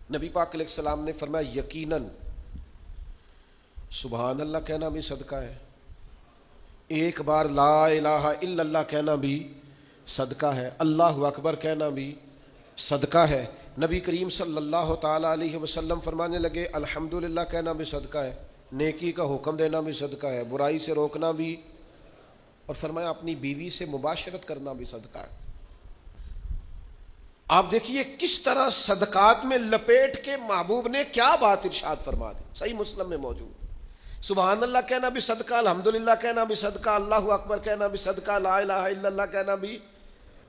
نبی پاک علیہ السلام نے فرمایا یقیناً سبحان اللہ کہنا بھی صدقہ ہے، ایک بار لا الہ الا اللہ کہنا بھی صدقہ ہے، اللہ اکبر کہنا بھی صدقہ ہے۔ نبی کریم صلی اللہ تعالیٰ علیہ وسلم فرمانے لگے الحمدللہ کہنا بھی صدقہ ہے، نیکی کا حکم دینا بھی صدقہ ہے، برائی سے روکنا بھی، اور فرمایا اپنی بیوی سے مباشرت کرنا بھی صدقہ ہے۔ آپ دیکھیے کس طرح صدقات میں لپیٹ کے محبوب نے کیا بات ارشاد فرما دی، صحیح مسلم میں موجود۔ سبحان اللہ کہنا بھی صدقہ، الحمدللہ کہنا بھی صدقہ، اللہ اکبر کہنا بھی صدقہ، لا الہ الا اللہ کہنا بھی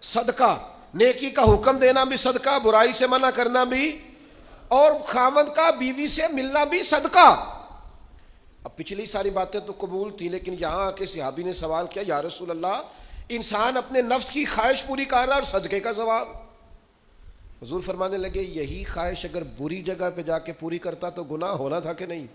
صدقہ، نیکی کا حکم دینا بھی صدقہ، برائی سے منع کرنا بھی، اور خاوند کا بیوی سے ملنا بھی صدقہ۔ اب پچھلی ساری باتیں تو قبول تھی، لیکن یہاں آ کے صحابی نے سوال کیا یا رسول اللہ انسان اپنے نفس کی خواہش پوری کر رہا اور صدقے کا سوال؟ حضور فرمانے لگے یہی خواہش اگر بری جگہ پہ جا کے پوری کرتا تو گناہ ہونا تھا کہ نہیں؟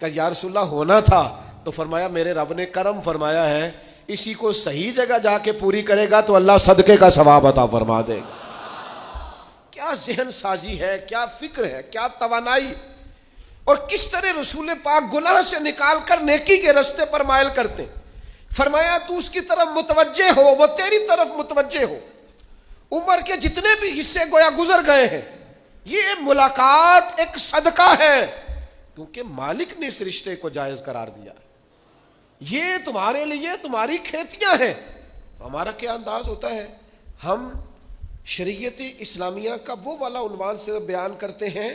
کہ یا رسول اللہ ہونا تھا، تو فرمایا میرے رب نے کرم فرمایا ہے، اسی کو صحیح جگہ جا کے پوری کرے گا تو اللہ صدقے کا ثواب عطا فرما دے گا۔ کیا ذہن سازی ہے، کیا فکر ہے، کیا توانائی، اور کس طرح رسول پاک گناہ سے نکال کر نیکی کے رستے پر مائل کرتے۔ فرمایا تو اس کی طرف متوجہ ہو، وہ تیری طرف متوجہ ہو۔ عمر کے جتنے بھی حصے گویا گزر گئے ہیں، یہ ملاقات ایک صدقہ ہے، کیونکہ مالک نے اس رشتے کو جائز قرار دیا۔ یہ تمہارے لیے تمہاری کھیتیاں ہیں۔ ہمارا کیا انداز ہوتا ہے، ہم شریعت اسلامیہ کا وہ والا عنوان سے بیان کرتے ہیں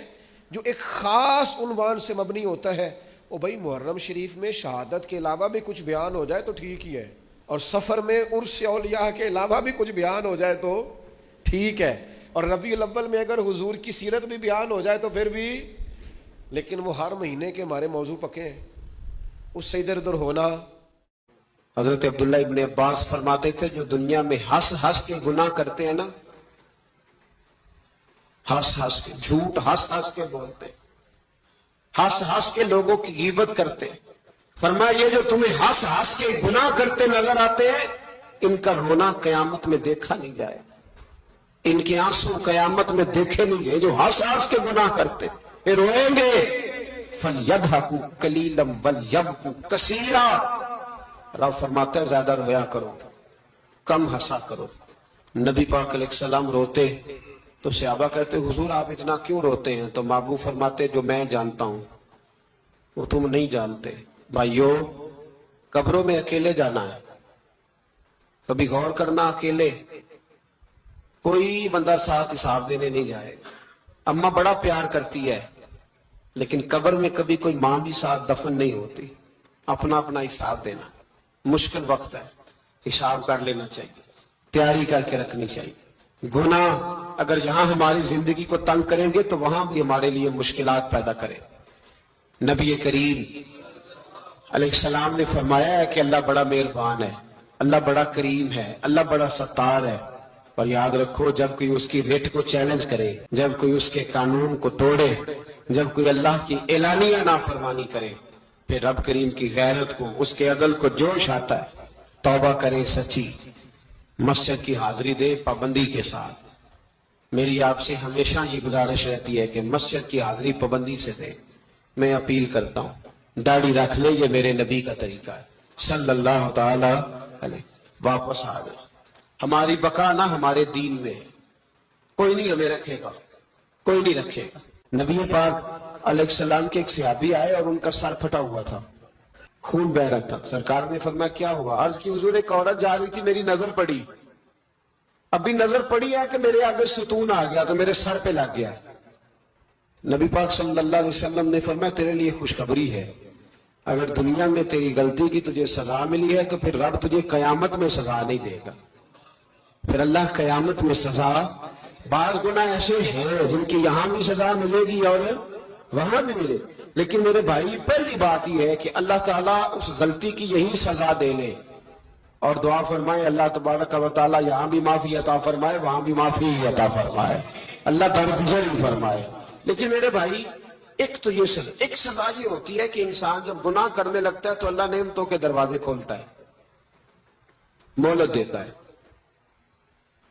جو ایک خاص عنوان سے مبنی ہوتا ہے۔ او بھائی محرم شریف میں شہادت کے علاوہ بھی کچھ بیان ہو جائے تو ٹھیک ہی ہے، اور سفر میں عرس اولیاء کے علاوہ بھی کچھ بیان ہو جائے تو ٹھیک ہے، اور ربیع الاول میں اگر حضور کی سیرت بھی بیان ہو جائے تو پھر بھی، لیکن وہ ہر مہینے کے ہمارے موضوع پکے ہیں، اس سے ادھر ادھر ہونا۔ حضرت عبداللہ ابن عباس فرماتے تھے جو دنیا میں ہنس ہنس کے گناہ کرتے ہیں نا، ہنس ہنس کے جھوٹ ہنس ہنس کے بولتے، ہنس ہنس کے لوگوں کی غیبت کرتے، فرمایا یہ جو تمہیں ہنس ہنس کے گناہ کرتے نظر آتے ہیں، ان کا رونا قیامت میں دیکھا نہیں جائے، ان کے آنسو قیامت میں دیکھے نہیں گئے۔ جو ہنس ہنس کے گناہ کرتے پھر روئیں گے، فَلْيَضْحَكُوا قَلِيلًا وَلْيَبْكُوا كَثِيرًا۔ رب فرماتا ہے زیادہ رویا کرو، کم ہنسا کرو۔ نبی پاک علیہ السلام روتے تو صحابہ کہتے حضور آپ اتنا کیوں روتے ہیں؟ تو محبوب فرماتے جو میں جانتا ہوں وہ تم نہیں جانتے۔ بھائیو قبروں میں اکیلے جانا ہے، کبھی غور کرنا، اکیلے، کوئی بندہ ساتھ حساب دینے نہیں جائے گا۔ اماں بڑا پیار کرتی ہے، لیکن قبر میں کبھی کوئی ماں بھی ساتھ دفن نہیں ہوتی۔ اپنا اپنا حساب دینا، مشکل وقت ہے، حساب کر لینا چاہیے، تیاری کر کے رکھنی چاہیے۔ گناہ اگر یہاں ہماری زندگی کو تنگ کریں گے تو وہاں بھی ہمارے لیے مشکلات پیدا کریں۔ نبی کریم علیہ السلام نے فرمایا ہے کہ اللہ بڑا مہربان ہے، اللہ بڑا کریم ہے، اللہ بڑا ستار ہے، اور یاد رکھو جب کوئی اس کی ریٹ کو چیلنج کرے، جب کوئی اس کے قانون کو توڑے، جب کوئی اللہ کی اعلانیہ نافرمانی کرے، پھر رب کریم کی غیرت کو، اس کے عدل کو جوش آتا ہے، توبہ کرے سچی، مسجد کی حاضری دے پابندی کے ساتھ۔ میری آپ سے ہمیشہ یہ گزارش رہتی ہے کہ مسجد کی حاضری پابندی سے دے۔ میں اپیل کرتا ہوں داڑھی رکھ لیں، یہ میرے نبی کا طریقہ ہے صلی اللہ تعالی علیہ۔ واپس آ گئے، ہماری بقا نہ ہمارے دین میں، کوئی نہیں ہمیں رکھے گا، کوئی نہیں رکھے گا۔ نبی پاک علیہ السلام کے ایک صحابی آئے اور ان کا سر پھٹا ہوا تھا، خون بہ رہا تھا۔ سرکار نے فرمایا کیا ہوا؟ عرض کی حضور ایک عورت جا رہی تھی، میری نظر پڑی، ابھی نظر پڑی ہے کہ میرے آگے ستون آ گیا تو میرے سر پہ لگ گیا۔ نبی پاک صلی اللہ علیہ وسلم نے فرمایا تیرے لیے خوشخبری ہے، اگر دنیا میں تیری غلطی کی تجھے سزا ملی ہے تو پھر رب تجھے قیامت میں سزا نہیں دے گا۔ پھر اللہ قیامت میں سزا، بعض گناہ ایسے ہیں جن کی یہاں بھی سزا ملے گی اور وہاں بھی ملے، لیکن میرے بھائی پہلی بات یہ ہے کہ اللہ تعالیٰ اس غلطی کی یہی سزا دے لے، اور دعا فرمائے اللہ تبارک و تعالیٰ یہاں بھی معافی عطا فرمائے، وہاں بھی معافی عطا فرمائے، اللہ درگزر بھی فرمائے۔ لیکن میرے بھائی ایک تو یہ سزا، ایک سزا یہ ہوتی ہے کہ انسان جب گناہ کرنے لگتا ہے تو اللہ نعمتوں کے دروازے کھولتا ہے، مہلت دیتا ہے،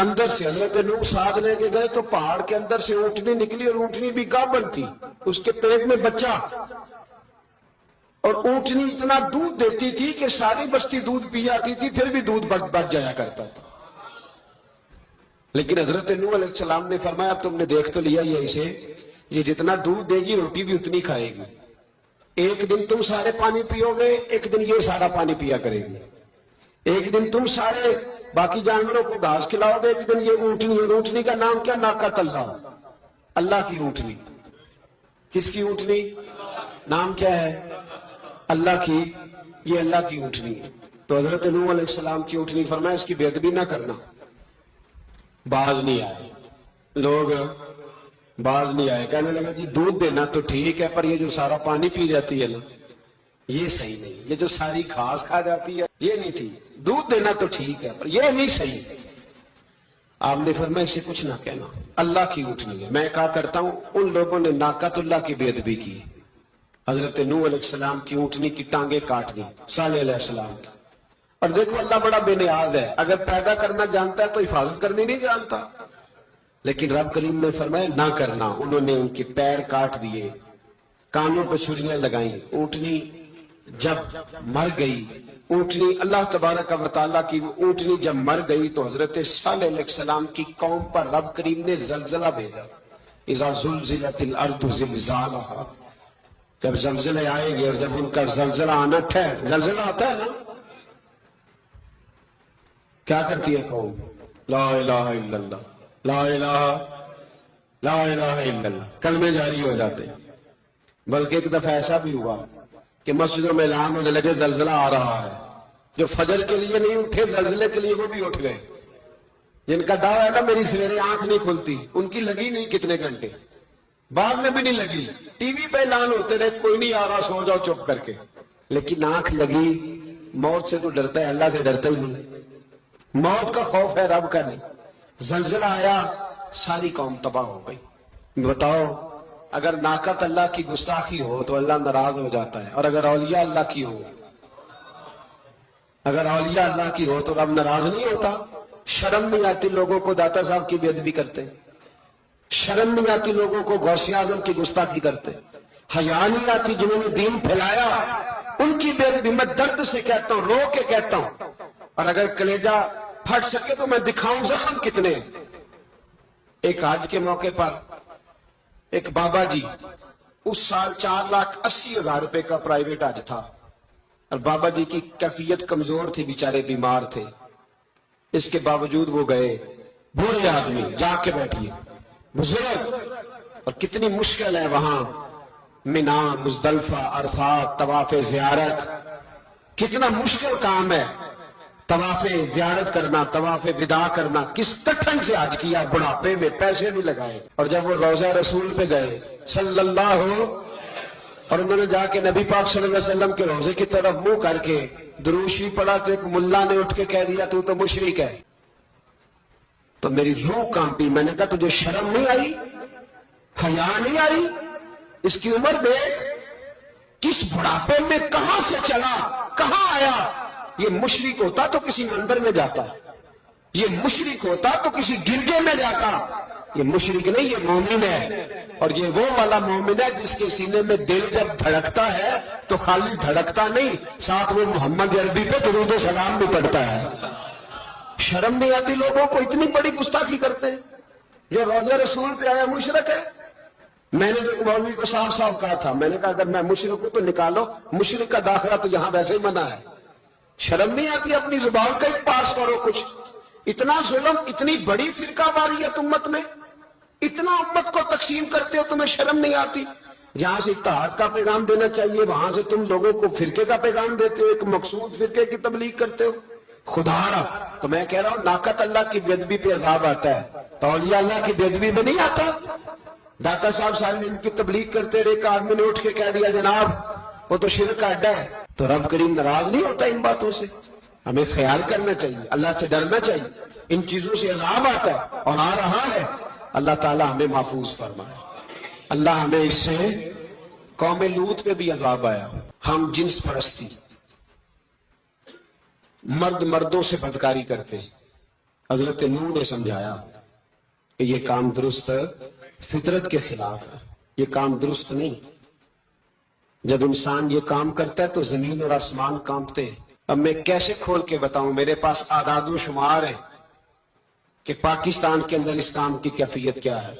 اندر سے حضرت نوح ساتھ لے کے گئے تو پہاڑ کے اندر سے اونٹنی نکلی اور اونٹنی بھی گابن تھی، اس کے پیٹ میں بچہ، اور اونٹنی اتنا دودھ دیتی تھی کہ ساری بستی دودھ پی جاتی تھی، پھر بھی دودھ بچ جایا کرتا تھا۔ لیکن حضرت نوح علیہ السلام نے فرمایا اب تم نے دیکھ تو لیا یہ اسے، یہ جتنا دودھ دے گی روٹی بھی اتنی کھائے گی، ایک دن تم سارے پانی پیو گے، ایک دن یہ سارا پانی پیا کرے گی، ایک دن تم سارے باقی جانوروں کو گھاس کھلاؤ گے، ایک دن یہ اونٹنی، اور اونٹنی کا نام کیا؟ ناقۃ اللہ، اللہ کی اونٹنی۔ کس کی اونٹنی؟ نام کیا ہے؟ اللہ کی، یہ اللہ کی اونٹنی ہے۔ تو حضرت نوح علیہ السلام کی اونٹنی فرمایا اس کی بے ادبی نہ کرنا۔ باز نہیں آئے لوگ، باز نہیں آئے، کہنے لگا جی دودھ دینا تو ٹھیک ہے، پر یہ جو سارا پانی پی جاتی ہے نا یہ صحیح نہیں، یہ جو ساری گھاس کھا جاتی ہے یہ نہیں ٹھیک، دودھ دینا تو ٹھیک ہے پر یہ نہیں صحیح۔ آپ نے فرمایا اسے کچھ نہ کہنا، اللہ کی اونٹنی ہے۔ میں کہا کرتا ہوں ان لوگوں نے ناقۃ اللہ کی بے ادبی کی، حضرت نوح علیہ السلام کی اونٹنی کی ٹانگیں کاٹ دی، صالح علیہ السلام کی۔ اور دیکھو اللہ بڑا بے نیاز ہے، اگر پیدا کرنا جانتا ہے تو حفاظت کرنی نہیں جانتا، لیکن رب کریم نے فرمایا نہ کرنا۔ انہوں نے ان کے پیر کاٹ دیے، کانوں پہ چھریاں لگائیں۔ اونٹنی جب مر گئی، اونٹنی اللہ تبارک و تعالیٰ کی وہ اونٹنی جب مر گئی تو حضرت صالح علیہ السلام کی قوم پر رب کریم نے زلزلہ بھیجا، اذا زلزلت الارض زلزالہا، جب زلزلے آئیں گے اور جب ان کا زلزلہ آنا ٹھہر، زلزلہ آتا ہے نا کیا کرتی ہے قوم؟ لا الہ الا اللہ، لا الہ الا اللہ، کلمے جاری ہو جاتے ہیں۔ بلکہ ایک دفعہ ایسا بھی ہوا کہ مسجدوں میں اعلان ہونے لگے زلزلہ آ رہا ہے، جو فجر کے لیے نہیں اٹھے زلزلے کے لیے وہ بھی اٹھ گئے، جن کا دعویٰ ہے نا میری سویرے آنکھ نہیں کھلتی، ان کی لگی نہیں کتنے گھنٹے، بعد میں بھی نہیں لگی، ٹی وی پہ اعلان ہوتے رہے کوئی نہیں آ رہا سو جاؤ چپ کر کے، لیکن آنکھ لگی۔ موت سے تو ڈرتا ہے، اللہ سے ڈرتا ہی نہیں، موت کا خوف ہے رب کا نہیں۔ زلزلہ آیا ساری قوم تباہ ہو گئی۔ بتاؤ اگر ناقۃ اللہ کی گستاخی ہو تو اللہ ناراض ہو جاتا ہے، اور اگر اولیاء اللہ کی ہو، اگر اولیاء اللہ کی ہو تو رب ناراض نہیں ہوتا۔ شرم نہیں آتی لوگوں کو داتا صاحب کی بے ادبی کرتے، شرم نہیں آتی لوگوں کو غوث اعظم کی گستاخی کرتے، حیا نہیں آتی جنہوں نے دین پھیلایا ان کی بے ادبی۔ میں درد سے کہتا ہوں، رو کے کہتا ہوں، اور اگر کلیجہ پھٹ سکے تو میں دکھاؤں زخم کتنے۔ ایک حج کے موقع پر ایک بابا جی، اس سال 4,80,000 روپے کا پرائیویٹ حج تھا، اور بابا جی کی کیفیت کمزور تھی، بیچارے بیمار تھے، اس کے باوجود وہ گئے۔ بوڑھے آدمی، جا کے بیٹھیے، بزرگ، اور کتنی مشکل ہے وہاں منا، مزدلفہ، عرفات، طواف زیارت، کتنا مشکل کام ہے طواف زیارت کرنا، طواف وداع کرنا۔ کس کٹھن سے حج کیا، بڑھاپے میں، پیسے بھی لگائے، اور جب وہ روضہ رسول پہ گئے صلی اللہ اور انہوں نے جا کے نبی پاک صلی اللہ علیہ وسلم کے روضے کی طرف منہ کر کے درود شریف پڑھا تو ایک ملا نے اٹھ کے کہہ دیا تو تو مشرک ہے۔ تو میری روح کانپی، میں نے کہا تجھے شرم نہیں آئی، حیا نہیں آئی؟ اس کی عمر دیکھ، کس بڑھاپے میں کہاں سے چلا، کہاں آیا۔ یہ مشرک ہوتا تو کسی مندر میں جاتا، یہ مشرک ہوتا تو کسی گرجے میں جاتا، یہ مشرک نہیں، یہ مومن ہے، اور یہ وہ والا مومن ہے جس کے سینے میں دل جب دھڑکتا ہے تو خالی دھڑکتا نہیں، ساتھ وہ محمد عربی پہ درود و سلام بھی پڑھتا ہے۔ شرم نہیں آتی لوگوں کو، اتنی بڑی گستاخی کرتے ہیں۔ یہ روضہ رسول پہ آیا مشرک ہے۔ میں نے جو مولوی کو صاف صاف کہا تھا، میں نے کہا اگر میں مشرک ہوں تو نکالو، مشرک کا داخلہ تو یہاں ویسے ہی منع ہے۔ شرم نہیں آتی؟ اپنی زبان کا ہی پاس کرو کچھ۔ اتنا ظلم، اتنی بڑی فرقہ واریت امت میں، اتنا امت کو تقسیم کرتے ہو، تمہیں شرم نہیں آتی؟ جہاں سے اتحاد کا پیغام دینا چاہیے وہاں سے تم لوگوں کو فرقے کا پیغام دیتے ہو، ایک مقصود فرقے کی تبلیغ کرتے ہو۔ خدا را، تو میں کہہ رہا ہوں ناقۃ اللہ کی بے ادبی پہ عذاب آتا ہے، تو اولیاء اللہ کی بے ادبی میں نہیں آتا۔ داتا صاحب سارے ان کی تبلیغ کرتے رہے، ایک آدمی نے اٹھ کے کہہ دیا جناب وہ تو شرک کا اڈا ہے، تو رب کریم ناراض نہیں ہوتا ان باتوں سے؟ ہمیں خیال کرنا چاہیے، اللہ سے ڈرنا چاہیے۔ ان چیزوں سے عذاب آتا ہے اور آ رہا ہے، اللہ تعالی ہمیں محفوظ فرمائے۔ اللہ ہمیں اس سے، قوم لوط پہ بھی عذاب آیا، ہم جنس پرستی، مرد مردوں سے بدکاری کرتے ہیں، حضرت نوح نے سمجھایا کہ یہ کام درست فطرت کے خلاف ہے، یہ کام درست نہیں۔ جب انسان یہ کام کرتا ہے تو زمین اور آسمان کانپتے ہیں۔ اب میں کیسے کھول کے بتاؤں، میرے پاس اعداد و شمار ہیں کہ پاکستان کے اندر اس کام کی کیفیت کیا ہے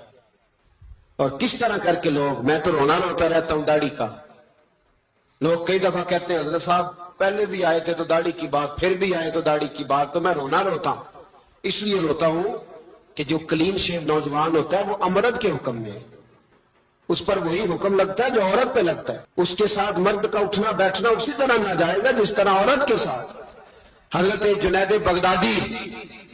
اور کس طرح کر کے لوگ، میں تو رونا روتا رہتا ہوں داڑھی کا۔ لوگ کئی دفعہ کہتے ہیں حضرت صاحب پہلے بھی آئے تھے تو داڑھی کی بات، پھر بھی آئے تو داڑھی کی بات، تو میں رونا روتا ہوں۔ اس لیے روتا ہوں کہ جو کلین شیو نوجوان ہوتا ہے وہ امرد کے حکم میں ہے، اس پر وہی حکم لگتا ہے جو عورت پہ لگتا ہے۔ اس کے ساتھ مرد کا اٹھنا بیٹھنا اسی طرح نہ جائے گا جس طرح عورت کے ساتھ۔ حضرت جنید بغدادی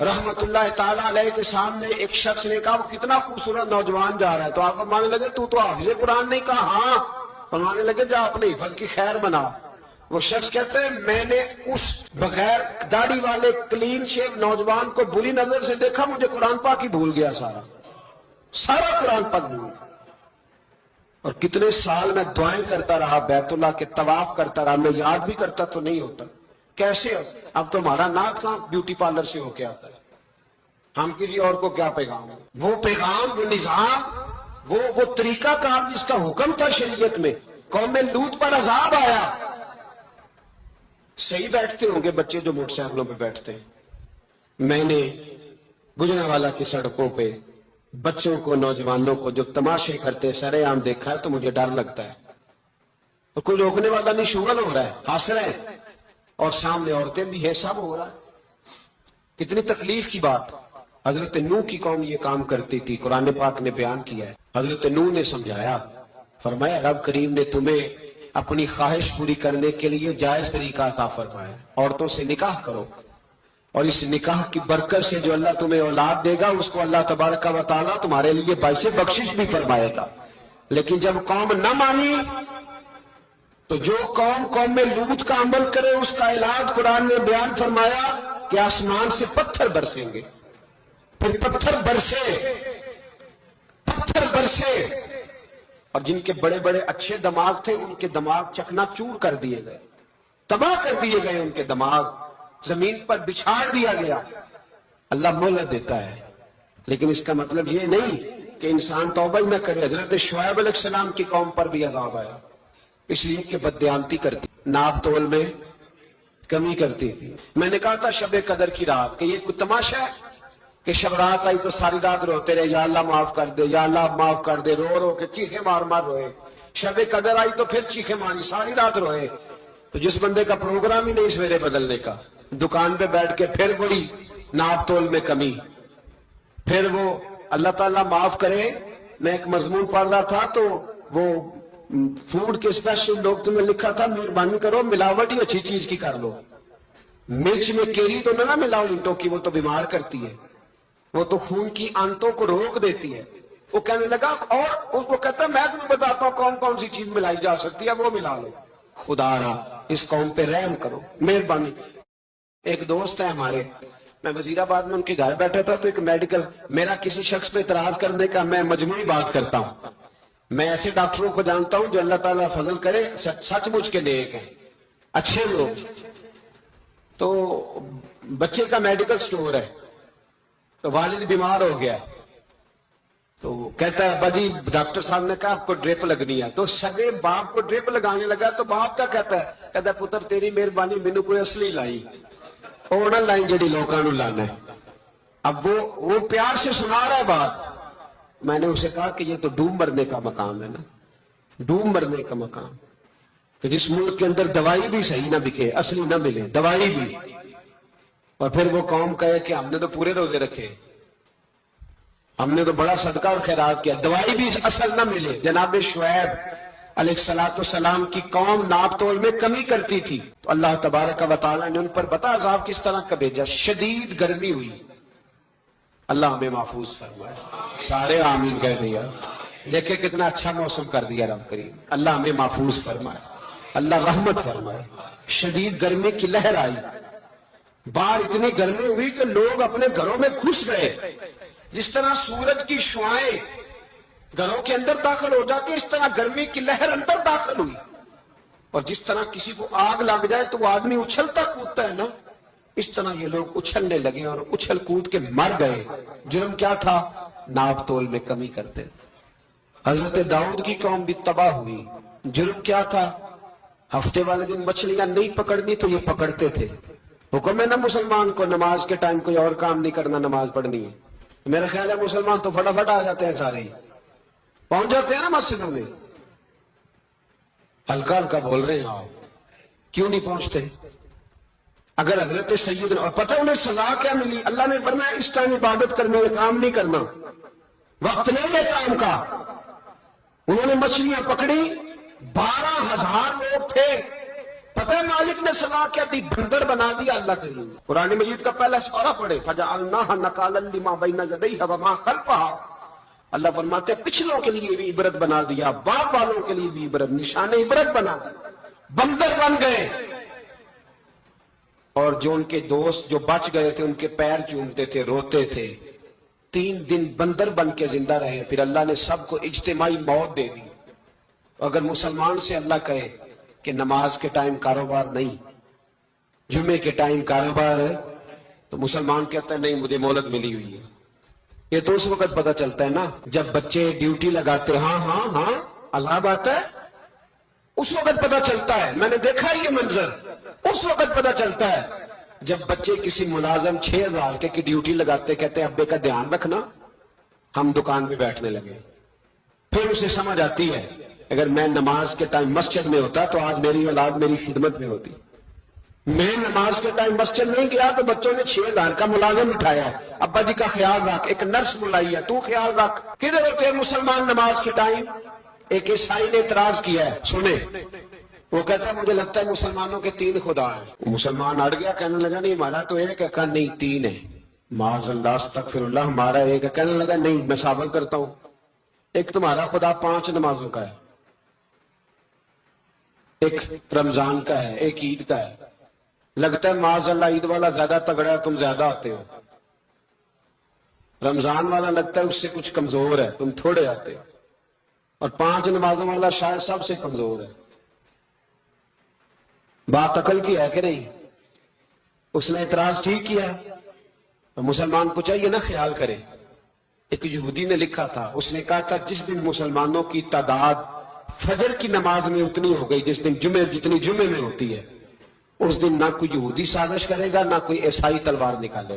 رحمت اللہ تعالیٰ علیہ کے سامنے ایک شخص نے کہا وہ کتنا خوبصورت نوجوان جا رہا ہے، تو آپ فرمانے لگے تو حافظ قرآن نہیں؟ کہا ہاں۔ فرمانے لگے جا اپنے حفظ کی خیر بنا۔ وہ شخص کہتے ہیں میں نے اس بغیر داڑھی والے کلین شیو نوجوان کو بری نظر سے دیکھا، مجھے قرآن پاک ہی بھول گیا، سارا قرآن پاک بھول گیا۔ اور کتنے سال میں دعائیں کرتا رہا، بیت اللہ کے طواف کرتا رہا، میں یاد بھی کرتا تو نہیں ہوتا۔ کیسے اب تو ہمارا نعت کہاں بیوٹی پارلر سے ہو کے آتا ہے، ہم کسی اور کو کیا پیغام، وہ پیغام، وہ نظام، وہ طریقہ کار جس کا حکم تھا شریعت میں۔ قوم لوط پر عذاب آیا، صحیح بیٹھتے ہوں گے بچے جو موٹر سائیکلوں پہ بیٹھتے ہیں۔ میں نے گجرانوالہ کی سڑکوں پہ بچوں کو، نوجوانوں کو جو تماشے کرتے سرے عام دیکھا ہے تو مجھے ڈر لگتا ہے، اور کوئی روکنے والا نہیں، شغل ہو رہا ہے، ہنس رہے ہیں، اور سامنے عورتیں بھی ہے، سب ہو رہا ہے۔ کتنی تکلیف کی بات۔ حضرت نوح کی قوم یہ کام کرتی تھی، قرآن پاک نے بیان کیا ہے۔ حضرت نوح نے سمجھایا، فرمایا رب کریم نے تمہیں اپنی خواہش پوری کرنے کے لیے جائز طریقہ عطا فرمایا، عورتوں سے نکاح کرو، اور اس نکاح کی برکت سے جو اللہ تمہیں اولاد دے گا اس کو اللہ تبارک و تعالیٰ تمہارے لیے باعث بخشش بھی فرمائے گا۔ لیکن جب قوم نہ مانی تو جو قوم میں لوط کا عمل کرے اس کا علاج قرآن نے بیان فرمایا کہ آسمان سے پتھر برسیں گے، پھر پتھر برسے، اور جن کے بڑے بڑے اچھے دماغ تھے ان کے دماغ چکنا چور کر دیے گئے، تباہ کر دیے گئے، ان کے دماغ زمین پر بچھاڑ دیا گیا۔ اللہ مہلت دیتا ہے، لیکن اس کا مطلب یہ نہیں کہ انسان توبہ ہی نہ کرے۔ حضرت شعیب علیہ السلام کی قوم پر بھی عذاب آیا، اس لیے کہ بددیانتی کرتی، ناپ تول میں کمی کرتی تھی۔ میں نے کہا تھا شب قدر کی رات کہ یہ کوئی تماشا ہے کہ شب رات آئی تو ساری رات روتے رہے، یا اللہ معاف کر دے، یا اللہ معاف کر دے، رو رو کے چیخے مار مار روئے۔ شب قدر آئی تو پھر چیخے ماری، ساری رات روئے۔ تو جس بندے کا پروگرام ہی نہیں سویرے بدلنے کا، دکان پہ بیٹھ کے پھر وہی ناپ تول میں کمی، پھر وہ اللہ تعالیٰ معاف کرے۔ میں ایک مضمون پڑھ رہا تھا تو وہ فوڈ کے اسپیشل ڈاکٹر میں لکھا تھا مہربانی کرو ملاوٹ ہی اچھی چیز کی کر لو، مرچ میں کیری تو نہ ملاؤ اینٹوں کی، وہ تو بیمار کرتی ہے، وہ تو خون کی آنتوں کو روک دیتی ہے۔ وہ کہنے لگا، اور اس کو کہتا ہے میں تمہیں بتاتا ہوں کون کون سی چیز ملائی جا سکتی ہے، وہ ملا لو۔ خدا را اس قوم پہ رحم کرو، مہربانی۔ ایک دوست ہے ہمارے، میں وزیر آباد میں ان کے گھر بیٹھا تھا تو ایک میڈیکل، میرا کسی شخص پہ اعتراض کرنے کا میں مجموعی بات کرتا ہوں۔ میں ایسے ڈاکٹروں کو جانتا ہوں جو اللہ تعالیٰ فضل کرے سچ مچ کے نیک ہیں، اچھے لوگ۔ تو بچے کا میڈیکل سٹور ہے، تو والد بیمار ہو گیا، تو کہتا ہے ابا جی ڈاکٹر صاحب نے کہا آپ کو ڈرپ لگنی ہے۔ تو سگے باپ کو ڈرپ لگانے لگا تو باپ کیا کہتا ہے پتر تیری مہربانی مینو کوئی اصلی لائی، اور نہ لائی جڑی لوکاں نو لانا ہے۔ اب وہ پیار سے سنا رہا ہے بات۔ میں نے اسے کہا کہ یہ تو ڈوب مرنے کا مقام ہے نا، ڈوب مرنے کا مقام، کہ جس ملک کے اندر دوائی بھی صحیح نہ بکے، اصلی نہ ملے دوائی بھی، اور پھر وہ قوم کہے کہ ہم نے تو پورے روزے رکھے، ہم نے تو بڑا صدقہ اور خیرات کیا، دوائی بھی اصل نہ ملے۔ جناب شعیب علیہ السلام کی قوم ناپ تول میں کمی کرتی تھی، تو اللہ تبارک و تعالیٰ نے ان پر بتا عذاب کس طرح کا بھیجا، شدید گرمی ہوئی۔ اللہ ہمیں محفوظ فرمائے، سارے آمین کہہ دیا۔ دیکھیں کتنا اچھا موسم کر دیا رب کریم، اللہ ہمیں محفوظ فرمائے، اللہ رحمت فرمائے۔ شدید گرمی کی لہر آئی، باہر اتنی گرمی ہوئی کہ لوگ اپنے گھروں میں گھس گئے، جس طرح سورج کی شعاعیں گھروں کے اندر داخل ہو جاتی اس طرح گرمی کی لہر اندر داخل ہوئی۔ اور جس طرح کسی کو آگ لگ جائے تو وہ آدمی اچھلتا کودتا ہے نا، اس طرح یہ لوگ اچھلنے لگے اور اچھل کود کے مر گئے. جرم کیا تھا؟ ناپ تول میں کمی کرتے. حضرت داؤد کی قوم بھی تباہ ہوئی. جرم کیا تھا؟ ہفتے والے دن مچھلیاں نہیں پکڑنی تو یہ پکڑتے تھے. حکم ہے نا مسلمان کو نماز کے ٹائم کوئی اور کام نہیں کرنا، نماز پڑھنی ہے. میرا خیال ہے مسلمان تو فٹافٹ آ جاتے ہیں، سارے ہی پہنچ جاتے ہیں نا مسجدوں میں. ہلکا ہلکا بول رہے ہیں آپ، کیوں نہیں پہنچتے؟ اگر حضرت سیدنا، اور پتہ انہیں سزا کیا ملی؟ اللہ نے فرمایا اس ٹائم عبادت کرنے میں کام نہیں کرنا، وقت نہیں ہے کام کا. انہوں نے مچھلیاں پکڑی، 12,000 لوگ تھے. پتہ ہے مالک نے سزا کیا دی؟ بندر بنا دیا. اللہ کریم قرآن مجید کا پہلا سورہ پڑھے، فَجَعَلْنَاهَا نَكَالًا لِمَا بَيْنَ يَدَيْهَا وَمَا خَلْفَهَا. اللہ فرماتے ہیں پچھلوں کے لیے بھی عبرت بنا دیا، باپ والوں کے لیے بھی عبرت، نشان عبرت بنا دیا. بندر بن گئے. اور جو ان کے دوست جو بچ گئے تھے ان کے پیر چومتے تھے، روتے تھے. 3 دن بندر بن کے زندہ رہے. پھر اللہ نے سب کو اجتماعی موت دے دی. اگر مسلمان سے اللہ کہے کہ نماز کے ٹائم کاروبار نہیں، جمعے کے ٹائم کاروبار ہے، تو مسلمان کہتا ہے نہیں مجھے مہلت ملی ہوئی ہے. یہ تو اس وقت پتہ چلتا ہے نا جب بچے ڈیوٹی لگاتے، ہاں ہاں ہاں عذاب آتا ہے، اس وقت پتہ چلتا ہے. میں نے دیکھا یہ منظر، اس وقت پتہ چلتا ہے جب بچے کسی ملازم 6,000 کی ڈیوٹی لگاتے، کہتے ہیں ابے کا دھیان رکھنا، ہم دکان پہ بیٹھنے لگے. پھر اسے سمجھ آتی ہے اگر میں نماز کے ٹائم مسجد میں ہوتا تو آج میری اولاد میری خدمت میں ہوتی. میں نماز کے ٹائم مسجد نہیں گیا تو بچوں نے 6,000 کا ملازم اٹھایا ہے. ابا جی کا خیال رکھ، ایک نرس بلائی ہے، تو خیال رکھ. کدھر ہوتے ہیں مسلمان نماز کے ٹائم؟ ایک عیسائی نے اعتراض کیا ہے، سنیں. وہ کہتا ہے مجھے لگتا ہے مسلمانوں کے 3 خدا ہیں. مسلمان اڑ گیا، کہنے لگا نہیں ہمارا تو ایک ہے. کہا نہیں 3 ہے. معاذ اللہ استغفر اللہ، ہمارا ایک ہے. کہنے لگا نہیں میں ثابت کرتا ہوں، ایک تمہارا خدا 5 نمازوں کا ہے، ایک رمضان کا ہے، ایک عید کا ہے. لگتا ہے معاذ اللہ عید والا زیادہ تگڑا ہے، تم زیادہ آتے ہو. رمضان والا لگتا ہے اس سے کچھ کمزور ہے، تم تھوڑے آتے ہو. اور 5 نمازوں والا شاید سب سے کمزور ہے. بات عقل کی ہے کہ نہیں؟ اس نے اعتراض ٹھیک کیا. تو مسلمان کو چاہیے نا خیال کرے. ایک یہودی نے لکھا تھا، اس نے کہا تھا جس دن مسلمانوں کی تعداد فجر کی نماز میں اتنی ہو گئی جس دن جتنی جمعے میں ہوتی ہے، اس دن نہ کوئی یہودی سازش کرے گا نہ کوئی عیسائی تلوار نکالے گا.